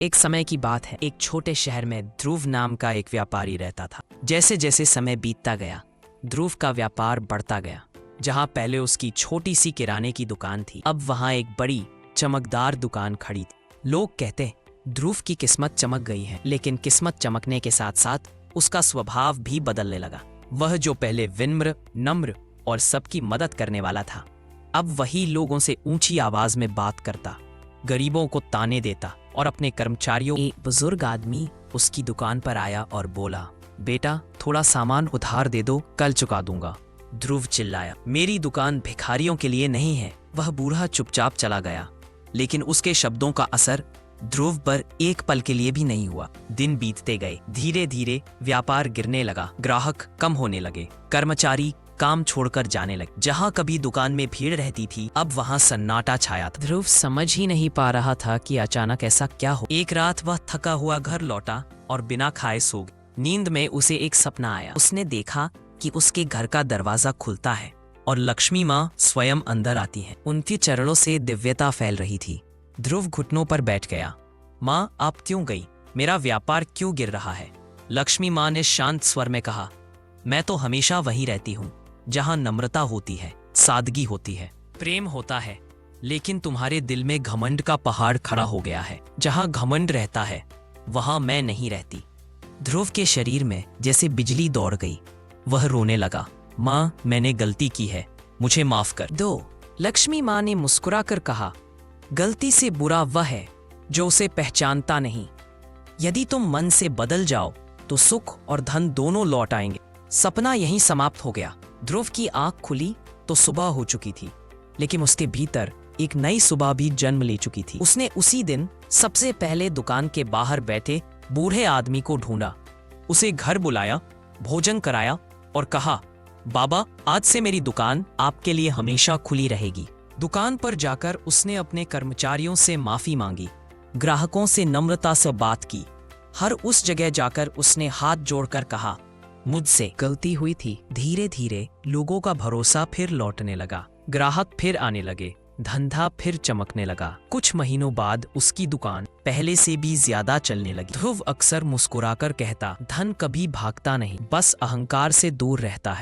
एक समय की बात है, एक छोटे शहर में ध्रुव नाम का एक व्यापारी रहता था। जैसे जैसे समय बीतता गया, ध्रुव का व्यापार बढ़ता गया। जहां पहले उसकी छोटी सी किराने की दुकान थी, अब वहां एक बड़ी चमकदार दुकान खड़ी थी। लोग कहते ध्रुव की किस्मत चमक गई है, लेकिन किस्मत चमकने के साथ साथ उसका स्वभाव भी बदलने लगा। वह जो पहले विनम्र, नम्र और सबकी मदद करने वाला था, अब वही लोगों से ऊंची आवाज में बात करता, गरीबों को ताने देता और अपने कर्मचारियों। एक बुजुर्ग आदमी उसकी दुकान पर आया और बोला, बेटा थोड़ा सामान उधार दे दो, कल चुका दूंगा। ध्रुव चिल्लाया, मेरी दुकान भिखारियों के लिए नहीं है। वह बूढ़ा चुपचाप चला गया, लेकिन उसके शब्दों का असर ध्रुव पर एक पल के लिए भी नहीं हुआ। दिन बीतते गए, धीरे धीरे व्यापार गिरने लगा, ग्राहक कम होने लगे, कर्मचारी काम छोड़कर जाने लगे। जहां कभी दुकान में भीड़ रहती थी, अब वहां सन्नाटा छाया था। ध्रुव समझ ही नहीं पा रहा था कि अचानक ऐसा क्या हो। एक रात वह थका हुआ घर लौटा और बिना खाए सो गया। नींद में उसे एक सपना आया। उसने देखा कि उसके घर का दरवाजा खुलता है और लक्ष्मी माँ स्वयं अंदर आती हैं। उनके चरणों से दिव्यता फैल रही थी। ध्रुव घुटनों पर बैठ गया। माँ, आप क्यों गई? मेरा व्यापार क्यों गिर रहा है? लक्ष्मी माँ ने शांत स्वर में कहा, मैं तो हमेशा वहीं रहती हूँ, जहां नम्रता होती है, सादगी होती है, प्रेम होता है, लेकिन तुम्हारे दिल में घमंड का पहाड़ खड़ा हो गया है। जहां घमंड रहता है, वहां मैं नहीं रहती। ध्रुव के शरीर में जैसे बिजली दौड़ गई। वह रोने लगा, माँ, मैंने गलती की है, मुझे माफ कर दो। लक्ष्मी माँ ने मुस्कुराकर कहा, गलती से बुरा वह है जो उसे पहचानता नहीं। यदि तुम मन से बदल जाओ तो सुख और धन दोनों लौट आएंगे। सपना यहीं समाप्त हो गया। ध्रुव की आंख खुली तो सुबह हो चुकी थी, लेकिन उसके भीतर एक नई सुबह भी जन्म ले चुकी थी। उसने उसी दिन सबसे पहले दुकान के बाहर बैठे बूढ़े आदमी को ढूंढा, उसे घर बुलाया, भोजन कराया और कहा, बाबा, आज से मेरी दुकान आपके लिए हमेशा खुली रहेगी। दुकान पर जाकर उसने अपने कर्मचारियों से माफी मांगी, ग्राहकों से नम्रता से बात की। हर उस जगह जाकर उसने हाथ जोड़कर कहा, मुझसे गलती हुई थी। धीरे धीरे लोगों का भरोसा फिर लौटने लगा, ग्राहक फिर आने लगे, धंधा फिर चमकने लगा। कुछ महीनों बाद उसकी दुकान पहले से भी ज्यादा चलने लगी। ध्रुव अक्सर मुस्कुराकर कहता, धन कभी भागता नहीं, बस अहंकार से दूर रहता है।